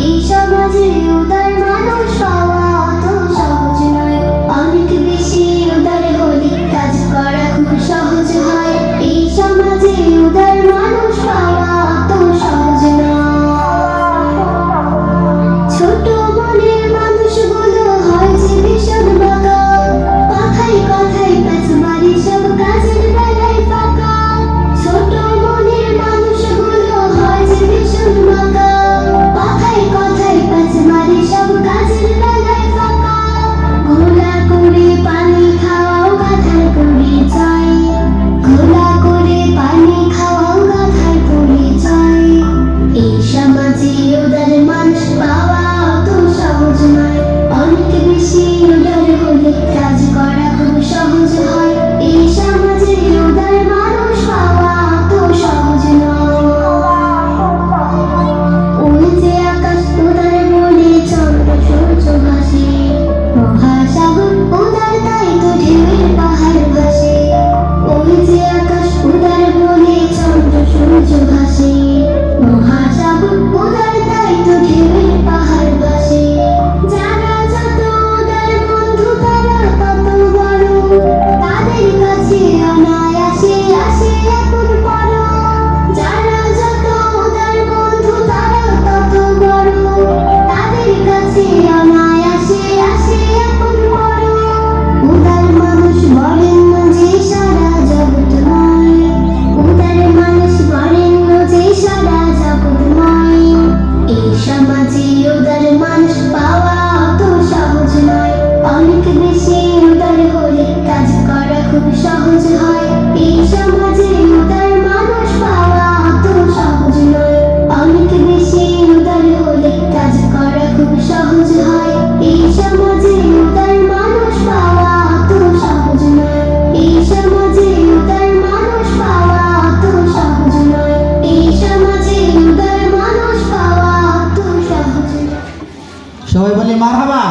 এই সমাজে উদার মানুষ পাওয়া অত সহজ নয়, অনেক বেশি উদার হলে কাজ করা খুব সহজ হয়। এই সমাজে উদার মানুষ পাওয়া অত সহজ নয়। ছোট মনের মানুষগুলো হয় যে ভীষণ বাঁকা, কথায় কথায় প্যাঁচ মারি সব কাজের বেলায় ফাঁকা। ছোট মনের মানুষগুলো হয় যে ভীষণ বাঁকা, কথায় কথায় প্যাঁচ মারি সব কাজের বেলায় ফাঁকা। ঘোলা করে পানি খাওয়াও গাধার পরিচয়, ঘোলা করে পানি খাওয়াও গাধার পরিচয়। এই সমাজে উদার মানুষ পাওয়া অত সহজ নয়, অনেক বেশি উদার হলে কাজ করা খুব সহজ হয়। এই সমাজে উদার মানুষ পাওয়া অত সহজ নয়। ওই যে আকাশ উদার বলে চন্দ্র সূর্য ভাসে, মহাসাগর উদার তাই তো ঢেউয়ের পাহাড় ভাসে। ওই যে আকাশ উদার বলে চন্দ্র সূর্য ভাসে, মহাসাগর উদার তাই তো ঢেউয়ের পাহাড় ভাসে। যারা যত উদার বন্ধু তারা তত বড়, তাদের কাছে অনায়াসে আসে আপন পর। যারা যত উদার বন্ধু তারা তত বড়, তাদের কাছে অনায়াসে আসে আপন পর। উদার মানুষ বরেণ্য যে সারা জগৎময়, উদার মানুষ বরেণ্য যে সারা জগৎময়। এই সমাজে উদার মানুষ পাওয়া অত সহজ নয়, অনেক বেশি উদার হলে কাজ করা খুব সহজ হয়। এই সমাজে উদার মানুষ পাওয়া অত সহজ নয়, অনেক বেশি উদার হলে কাজ করা খুব সহজ হয়। এই সমাজে উদার মানুষ পাওয়া অত সহজ নয়, এই সমাজে উদার মানুষ পাওয়া অত সহজ নয়, এই সমাজে উদার মানুষ পাওয়া অত সহজ নয়। সবাই বলি মারহাবা।